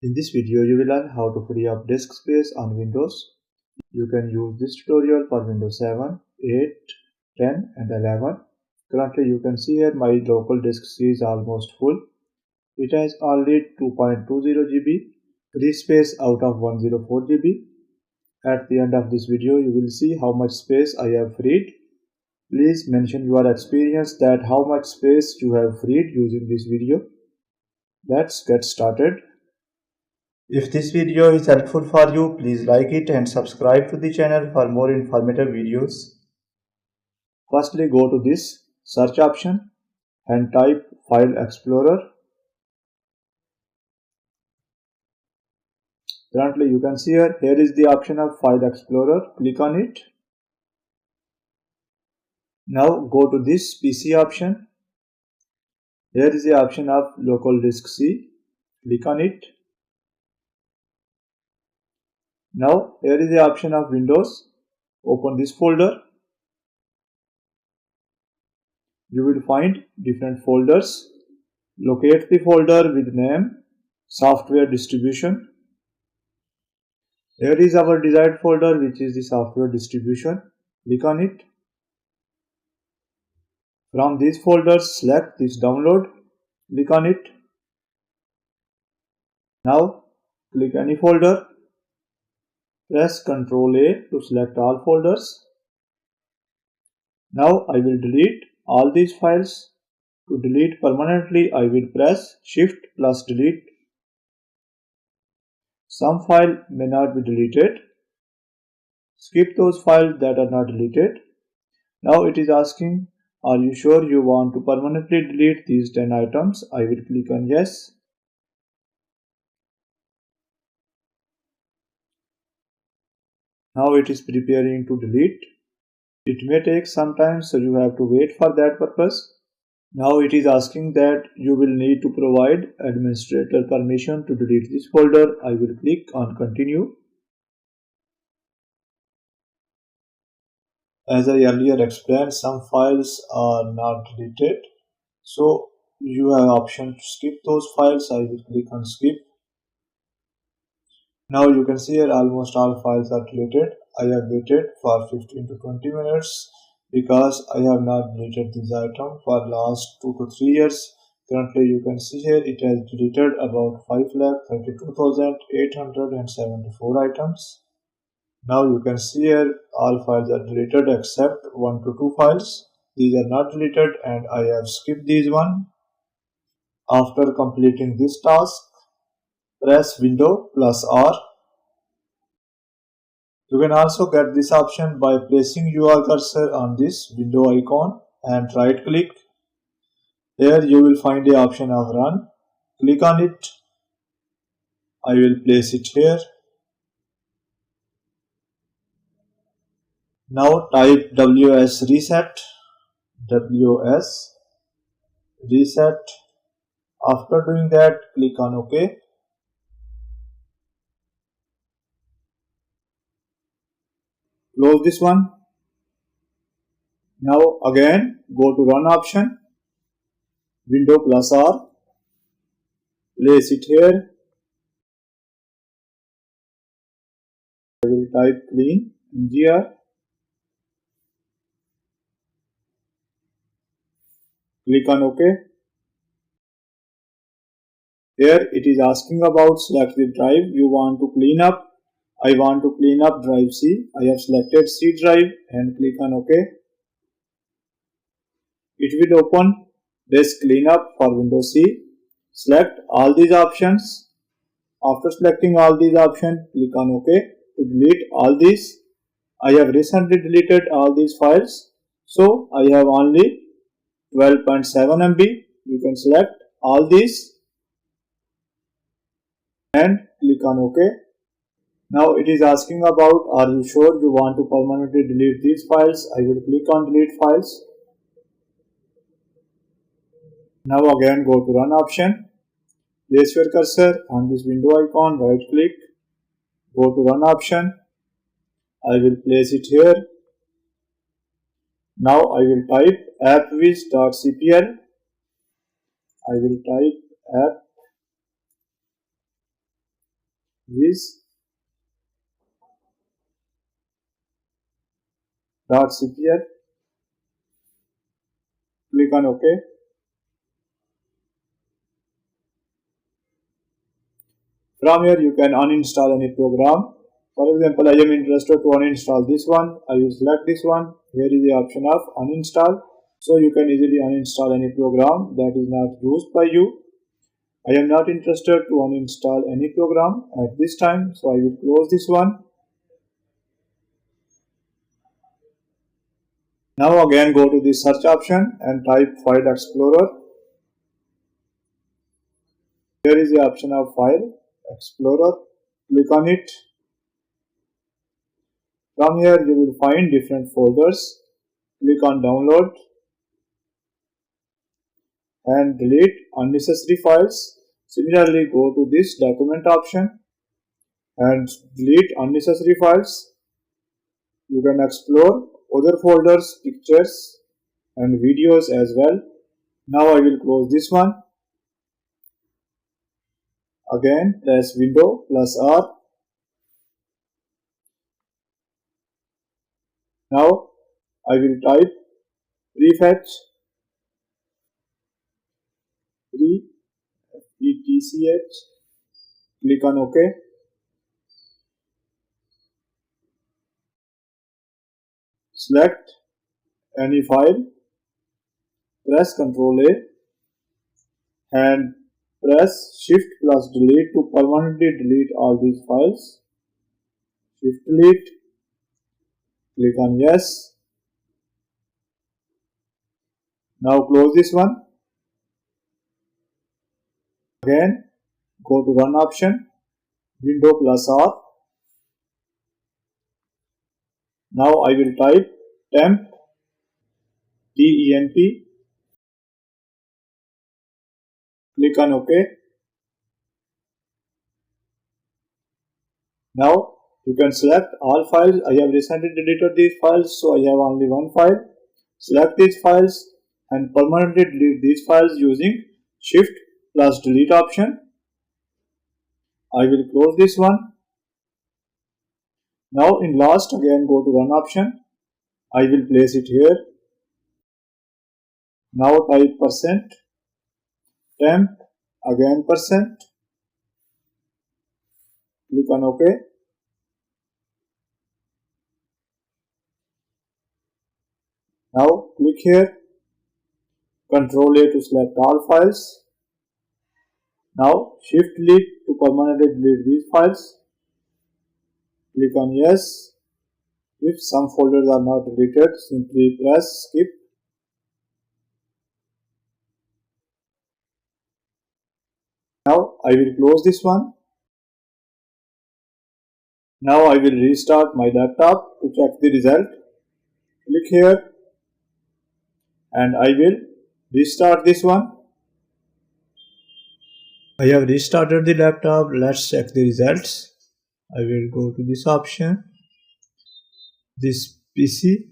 In this video, you will learn how to free up disk space on Windows. You can use this tutorial for Windows 7, 8, 10 and 11. Currently, you can see here my local disk C is almost full. It has only 2.20 GB free space out of 104 GB. At the end of this video, you will see how much space I have freed. Please mention your experience that how much space you have freed using this video. Let's get started. If this video is helpful for you, please like it and subscribe to the channel for more informative videos. Firstly, go to this search option and type File Explorer. Currently, you can see here is the option of File Explorer. Click on it. Now go to this PC option. Here is the option of Local Disk C. Click on it. Now here is the option of Windows. Open this folder. You will find different folders. Locate the folder with name Software Distribution. Here is our desired folder, which is the Software Distribution. Click on it. From these folders, select this download. Click on it. Now click any folder. Press Ctrl A to select all folders. Now I will delete all these files. To delete permanently, I will press Shift plus Delete. Some files may not be deleted. Skip those files that are not deleted. Now it is asking, are you sure you want to permanently delete these 10 items? I will click on Yes. Now it is preparing to delete. It may take some time, so you have to wait for that purpose. Now it is asking that you will need to provide administrator permission to delete this folder. I will click on Continue. As I earlier explained, some files are not deleted, so you have option to skip those files. I will click on Skip. Now you can see here almost all files are deleted. I have waited for 15 to 20 minutes because I have not deleted this item for last 2 to 3 years. Currently you can see here it has deleted about 5,32,874 items. Now you can see here all files are deleted except 1 to 2 files. These are not deleted and I have skipped these one. After completing this task, press Window plus R. You can also get this option by placing your cursor on this window icon and right click. Here you will find the option of Run. Click on it. I will place it here. Now type WS reset. WS reset. After doing that, click on OK. Close this one. Now again go to Run option. Window plus R. Place it here. I will type clean mgr. Click on OK. Here it is asking about select the drive you want to clean up. I want to clean up drive C. I have selected C drive and click on OK. It will open Disk Cleanup for Windows C. Select all these options. After selecting all these options, click on OK to delete all these. I have recently deleted all these files, so I have only 12.7 MB. You can select all these and click on OK. Now it is asking about, are you sure you want to permanently delete these files? I will click on Delete Files. Now again go to Run option. Place your cursor on this window icon, right click. Go to Run option. I will place it here. Now I will type appwiz.cpl. I will type app viz.cpl. Click on OK. From here you can uninstall any program. For example, I am interested to uninstall this one. I will select this one. Here is the option of uninstall. So you can easily uninstall any program that is not used by you. I am not interested to uninstall any program at this time, so I will close this one. Now again go to the search option and type File Explorer. Here is the option of File Explorer. Click on it. From here you will find different folders. Click on Download and delete unnecessary files. Similarly, go to this document option and delete unnecessary files. You can explore other folders, pictures and videos as well. Now I will close this one. Again press Window plus R. Now I will type prefetch, P-E-T-C-H. Click on OK. Select any file, press Ctrl A and press Shift plus Delete to permanently delete all these files. Shift Delete. Click on Yes. Now close this one. Again go to Run option, Window plus R. Now I will type temp, T-E-M-P. Click on OK. Now you can select all files. I have recently deleted these files, so I have only one file. Select these files and permanently delete these files using Shift plus Delete option. I will close this one. Now in last again go to Run option. I will place it here. Now type %temp, again %. Click on OK. Now click here. Ctrl A to select all files. Now Shift Delete to permanently delete these files. Click on Yes. If some folders are not deleted, simply press Skip. Now I will close this one. Now I will restart my laptop to check the result. Click here and I will restart this one. I have restarted the laptop. Let's check the results. I will go to this option, this PC.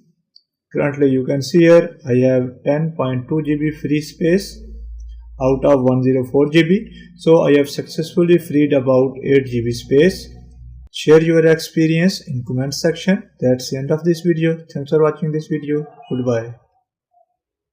Currently you can see here I have 10.2 GB free space out of 104 GB. So I have successfully freed about 8 GB space. Share your experience in comment section. That's the end of this video. Thanks for watching this video. Goodbye.